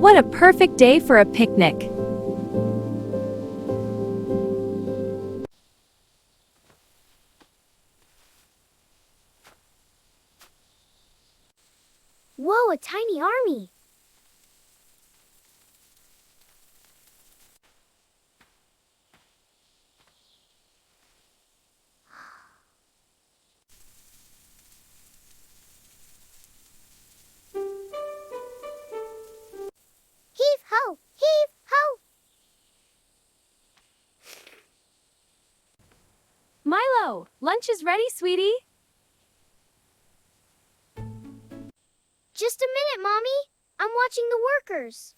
What a perfect day for a picnic! Whoa, a tiny army! Heave ho! Heave ho! Milo, lunch is ready, sweetie. Just a minute, Mommy. I'm watching the workers.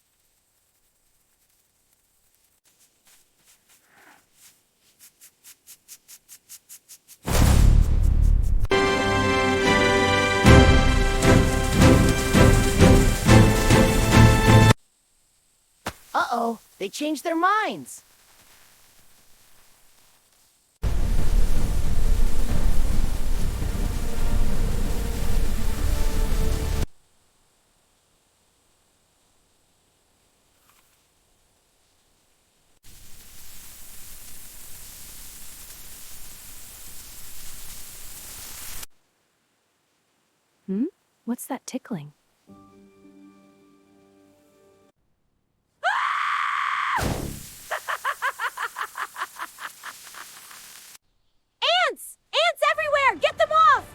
Uh-oh, they changed their minds. What's that tickling? Ants! Ants everywhere! Get them off!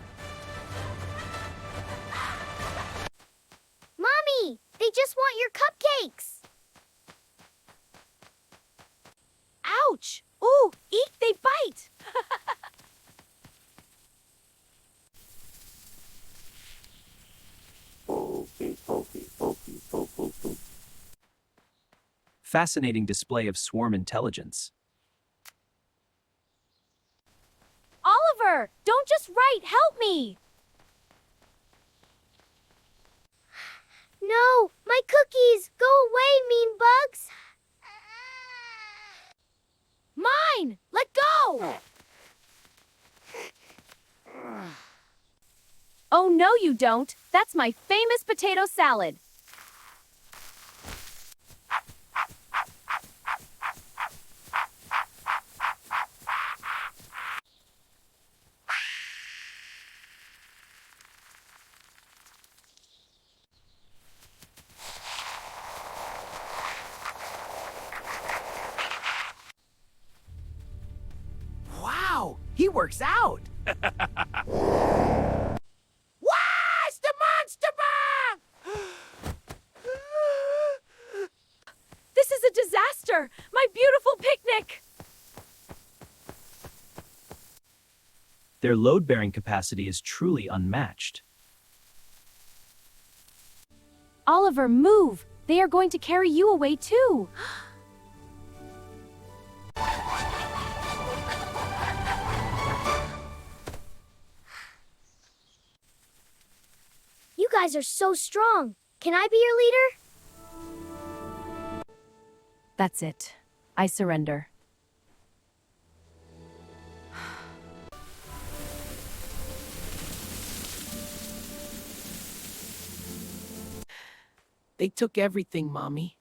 Mommy, they just want your cupcakes. Ouch! Ooh, eek, they bite! Fascinating display of swarm intelligence. Oliver, don't just write, help me! No, my cookies! Go away, mean bugs! Mine! Let go! Oh, no, you don't. That's my famous potato salad. Wow, he works out. What's the monster bomb? This is a disaster! My beautiful picnic! Their load-bearing capacity is truly unmatched. Oliver, move! They are going to carry you away too! You guys are so strong. Can I be your leader? That's it. I surrender. They took everything, Mommy.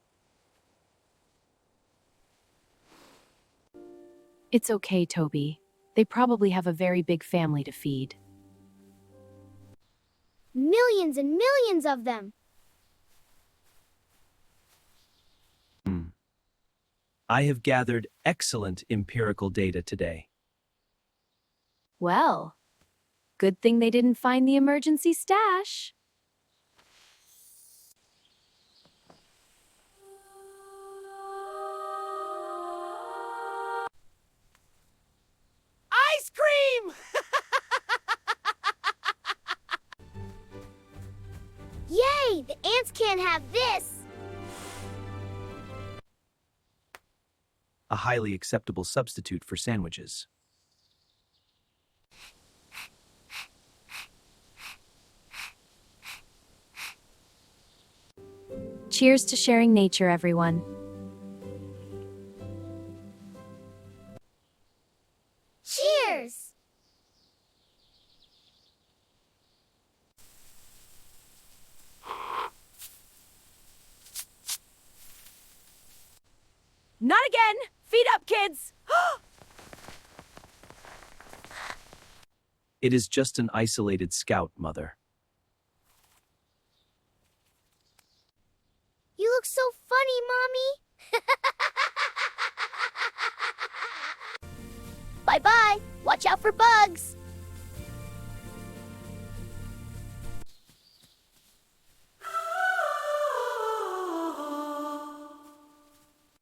It's okay, Toby. They probably have a very big family to feed. Millions and millions of them. I have gathered excellent empirical data today. Well, good thing they didn't find the emergency stash. Ice cream! Yay! The ants can't have this! A highly acceptable substitute for sandwiches. Cheers to sharing nature, everyone. Cheers! Not again! Feet up, kids! It is just an isolated scout, Mother. You look so funny, Mommy. Bye-bye. Watch out for bugs.